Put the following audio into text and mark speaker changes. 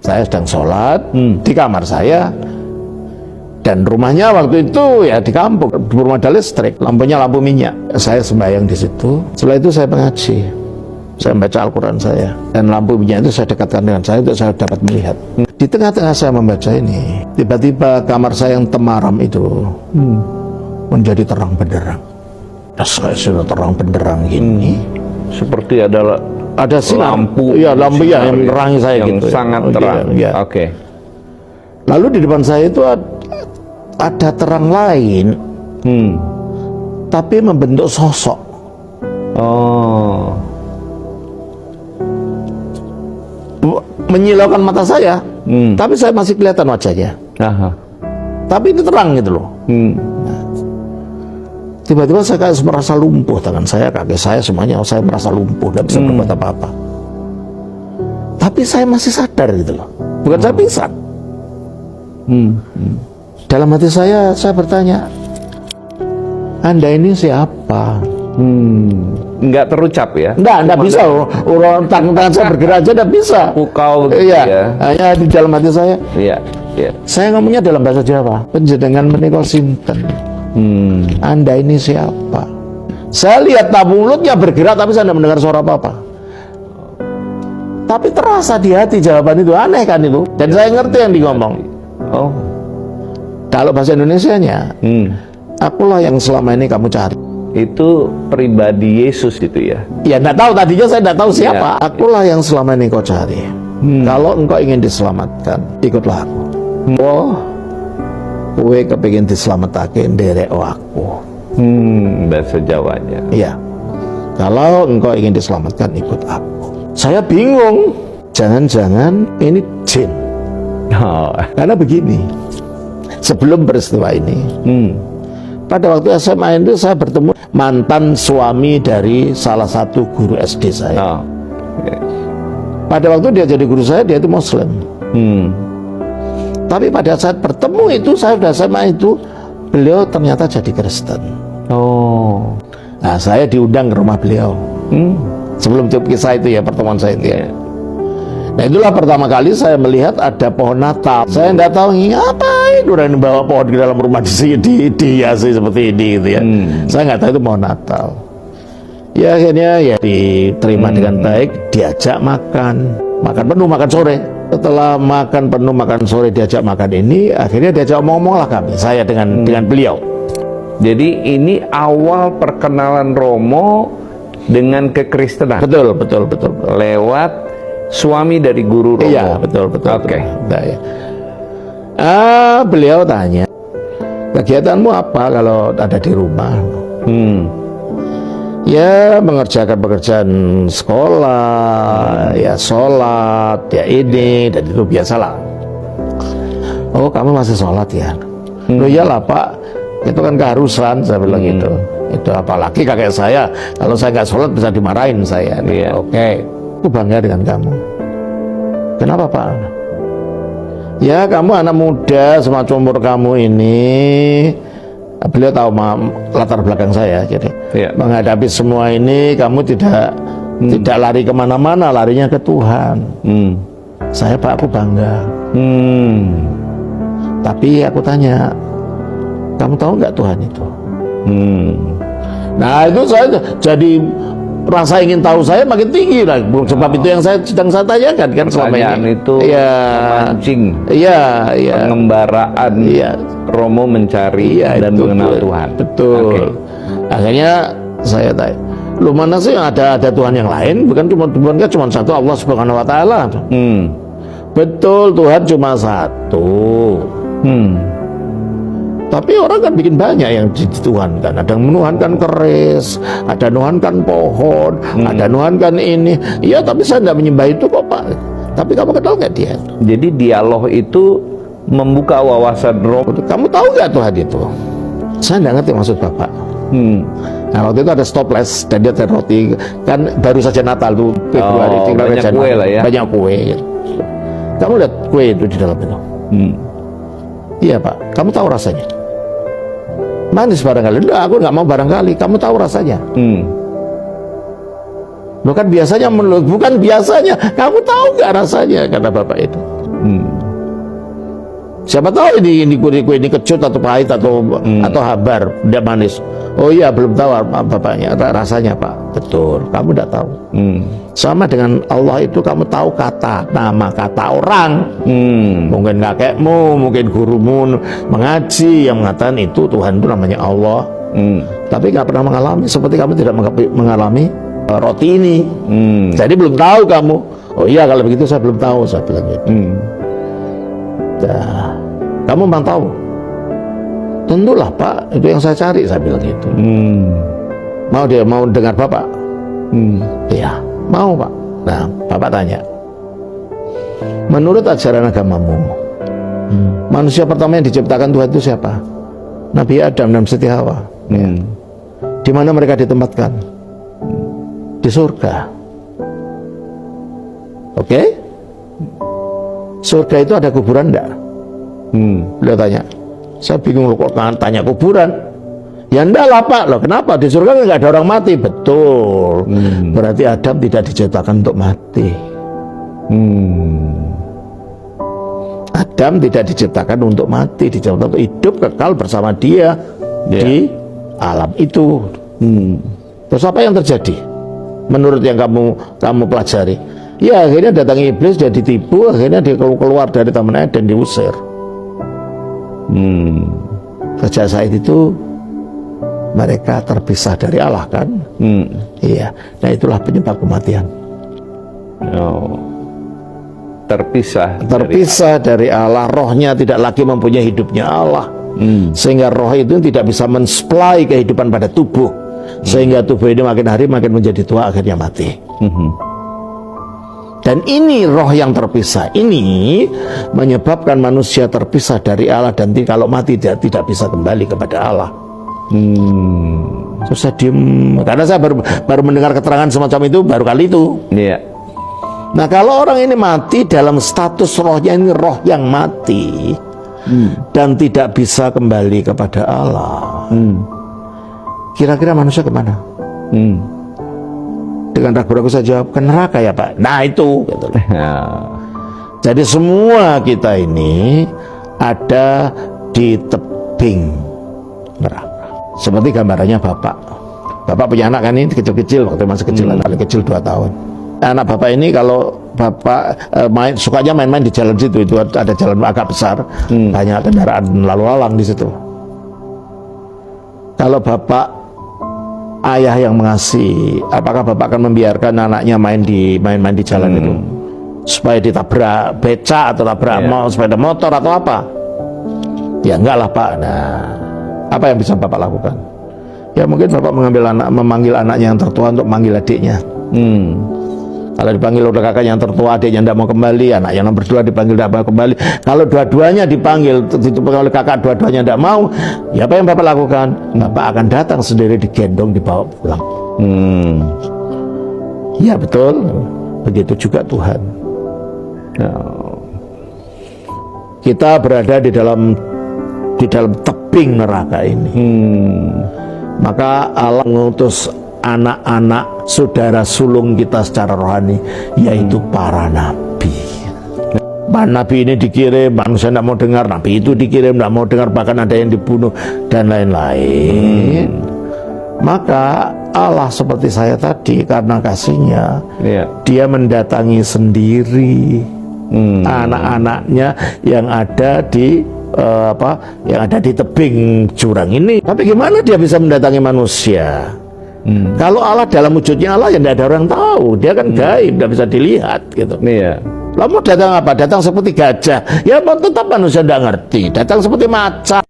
Speaker 1: Saya sedang sholat di kamar saya. Dan rumahnya waktu itu ya di kampung, belum ada listrik, lampunya lampu minyak. Saya sembahyang di situ. Setelah itu saya mengaji, saya membaca Al-Quran saya, dan lampu minyak itu saya dekatkan dengan saya untuk saya dapat melihat. Di tengah-tengah saya membaca ini, tiba-tiba kamar saya yang temaram itu menjadi terang benderang. Saya sudah terang benderang gini,
Speaker 2: seperti ada
Speaker 1: sinar,
Speaker 2: lampu,
Speaker 1: ya lampu ya yang menerangi saya
Speaker 2: yang
Speaker 1: gitu,
Speaker 2: sangat terang.
Speaker 1: Ya.
Speaker 2: Oke.
Speaker 1: Lalu di depan saya itu ada terang lain, tapi membentuk sosok.
Speaker 2: Oh.
Speaker 1: Menyilaukan mata saya, tapi saya masih kelihatan wajahnya.
Speaker 2: Aha.
Speaker 1: Tapi ini terang gitu loh. Nah, tiba-tiba saya kayak merasa lumpuh, tangan saya, kaki saya, semuanya saya merasa lumpuh, tidak bisa berbuat apa-apa. Tapi saya masih sadar gitu loh, bukan saya pingsan. Dalam hati saya bertanya, Anda ini siapa?
Speaker 2: Nggak terucap ya?
Speaker 1: Enggak bisa. Orang tangan saya bergerak aja enggak bisa.
Speaker 2: Pukau gitu
Speaker 1: iya,
Speaker 2: ya?
Speaker 1: Hanya di dalam hati saya.
Speaker 2: Iya, iya.
Speaker 1: Saya ngomongnya dalam bahasa Jawa. Panjenengan menika sinten? Anda ini siapa? Saya lihat mulutnya bergerak, tapi saya tidak mendengar suara apa-apa. Tapi terasa di hati jawaban itu, aneh kan itu. Dan saya ngerti yang ngomong.
Speaker 2: Oh.
Speaker 1: Kalau bahasa Indonesianya, akulah yang selama ini kamu cari.
Speaker 2: Itu pribadi Yesus itu ya?
Speaker 1: Ya enggak tahu, tadinya saya enggak tahu siapa. Ya. Akulah yang selama ini kau cari. Kalau engkau ingin diselamatkan, ikutlah aku. Oh, kowe kepingin diselamatake nderek aku.
Speaker 2: Bahasa Jawanya.
Speaker 1: Iya. Kalau engkau ingin diselamatkan, ikut aku. Saya bingung. Jangan-jangan ini jin.
Speaker 2: Oh.
Speaker 1: Karena begini. Sebelum peristiwa ini, pada waktu SMA itu saya bertemu mantan suami dari salah satu guru SD saya. Pada waktu dia jadi guru saya, dia itu Muslim. Tapi pada saat bertemu itu, saya sudah SMA itu, beliau ternyata jadi Kristen.
Speaker 2: Oh.
Speaker 1: Nah, saya diundang ke rumah beliau. Sebelum kisah itu ya, pertemuan saya itu ya. Nah, itulah pertama kali saya melihat ada pohon Natal. Saya tidak tahu ngapain orang bawa pohon ke dalam rumah dihiasi seperti ini gitu ya. Saya nggak tahu itu pohon Natal. Ya akhirnya ya diterima dengan baik, diajak makan penuh, makan sore. Setelah makan penuh, makan sore, diajak makan ini, akhirnya diajak omong-omong lah kami, saya dengan beliau.
Speaker 2: Jadi ini awal perkenalan Romo dengan kekristenan.
Speaker 1: Betul.
Speaker 2: Lewat suami dari guru Romo.
Speaker 1: Iya, betul.
Speaker 2: Oke.
Speaker 1: Nah, ya. Beliau tanya, kegiatanmu apa kalau ada di rumah? Ya, mengerjakan pekerjaan sekolah, ya sholat, ya ini, dan itu biasalah. Oh, kamu masih sholat ya? Loh iyalah Pak, itu kan keharusan, saya bilang gitu. Itu apalagi kakek saya, kalau saya nggak sholat bisa dimarahin saya. Oke. Aku bangga dengan kamu. Kenapa Pak? Ya kamu anak muda semacam umur kamu ini. Beliau tahu latar belakang saya, jadi menghadapi semua ini kamu tidak lari kemana-mana, larinya ke Tuhan. Saya Pak, aku bangga. Tapi aku tanya, kamu tahu nggak Tuhan itu? Nah itu saya jadi rasa ingin tahu saya makin tinggi lah, sebab itu yang sedang saya tanyakan kan selama ini.
Speaker 2: Itu memancing, pengembaraan, Romo mencari dan mengenal Tuhan. Betul. Akhirnya saya tanya, lu mana sih ada Tuhan yang lain? Bukan cuma satu, Allah Subhanahu Wa Taala. Betul, Tuhan cuma satu. Tapi orang kan bikin banyak yang dituhankan. Ada yang menuhankan keris, ada menuhankan pohon, ada menuhankan ini. Iya, tapi saya tidak menyembah itu kok Pak. Tapi kamu kenal nggak dia? Jadi dialog itu membuka wawasan Romo.
Speaker 1: Kamu tahu nggak Tuhan itu? Saya tidak ngerti maksud Bapak. Nah waktu itu ada stopless dan dia roti. Kan baru saja Natal tuh Februari.
Speaker 2: Banyak kue lah ya.
Speaker 1: Banyak kue. Gitu. Kamu lihat kue itu di dalam itu. Iya Pak, kamu tahu rasanya? Manis barangkali. Enggak, aku nggak mau barangkali. Kamu tahu rasanya? Bukan biasanya, kamu tahu nggak rasanya? Kata Bapak itu. Siapa tahu ini kue ini kecut atau pahit atau hambar, tidak manis. Oh iya, belum tahu bapaknya rasanya, Pak. Betul, kamu tidak tahu. Sama dengan Allah itu, kamu tahu nama kata orang. Mungkin kakekmu, mungkin gurumu mengaji yang mengatakan itu Tuhan itu namanya Allah. Tapi nggak pernah mengalami, seperti kamu tidak mengalami roti ini. Jadi belum tahu kamu. Oh iya, kalau begitu saya belum tahu, saya bilang gitu. Nah, kamu memang tahu? Tentulah, Pak, itu yang saya cari, saya bilang gitu. Mau dengar Bapak? Iya, mau, Pak. Nah, Bapak tanya, menurut ajaran agamamu, manusia pertama yang diciptakan Tuhan itu siapa? Nabi Adam dan Siti Hawa. Di mana mereka ditempatkan? Di surga. Oke? Surga itu ada kuburan enggak? Beliau tanya. Saya bingung, loh, kok tanya kuburan? Ya enggak lah, Pak. Loh, kenapa? Di surga kan enggak ada orang mati. Betul. Berarti Adam tidak diciptakan untuk mati. Adam tidak diciptakan untuk mati, diciptakan untuk hidup kekal bersama dia di alam itu. Terus apa yang terjadi? Menurut yang kamu pelajari, ya akhirnya datangi iblis, dia ditipu, akhirnya dia keluar dari Taman Eden, diusir. Sejak saat itu mereka terpisah dari Allah, kan? Iya. Nah, itulah penyebab kematian. Terpisah dari Allah, rohnya tidak lagi mempunyai hidupnya Allah. Sehingga roh itu tidak bisa mensuplai kehidupan pada tubuh, sehingga tubuh ini makin hari makin menjadi tua, akhirnya mati. Dan ini roh yang terpisah ini menyebabkan manusia terpisah dari Allah, dan kalau mati dia tidak bisa kembali kepada Allah. Terus saya diem, karena saya baru mendengar keterangan semacam itu baru kali itu. Nah, kalau orang ini mati dalam status rohnya ini roh yang mati, dan tidak bisa kembali kepada Allah, kira-kira manusia kemana? Dengan ragu-ragu saya jawab, ke neraka ya, Pak. Nah, itu gitu. Jadi semua kita ini ada di tebing neraka. Seperti gambarannya Bapak punya anak kan, ini kecil-kecil, waktu masih kecil, paling kecil 2 tahun. Anak Bapak ini kalau Bapak sukanya main-main di jalan situ, itu ada jalan agak besar, banyak kendaraan lalu lalang di situ. Kalau Bapak ayah yang mengasihi, apakah Bapak akan membiarkan anaknya main di jalan itu supaya ditabrak beca atau tabrak sepeda motor atau apa? Ya enggak lah, Pak. Nah, apa yang bisa Bapak lakukan? Ya mungkin Bapak memanggil anaknya yang tertua untuk memanggil adiknya. Kalau dipanggil oleh kakaknya yang tertua, adiknya tidak mau kembali, anak yang nomor 2 dipanggil tidak mau kembali. Kalau dua-duanya dipanggil oleh kakak, dua-duanya tidak mau, ya apa yang Bapak lakukan? Bapak akan datang sendiri, digendong, dibawa pulang. Ya betul, begitu juga Tuhan. Kita berada di dalam tebing neraka ini. Maka Allah mengutus anak-anak saudara sulung kita secara rohani, yaitu para nabi. Nabi ini dikirim, manusia tidak mau dengar, nabi itu dikirim, tidak mau dengar, bahkan ada yang dibunuh dan lain-lain. Maka Allah seperti saya tadi, karena kasihnya, dia mendatangi sendiri anak-anaknya yang ada di yang ada di tebing jurang ini. Tapi gimana dia bisa mendatangi manusia? Kalau Allah dalam wujudnya Allah, yang tidak ada orang tahu, dia kan gaib, tidak bisa dilihat gitu. Lalu mau datang apa? Datang seperti gajah, ya tetap manusia tidak ngerti. Datang seperti macan,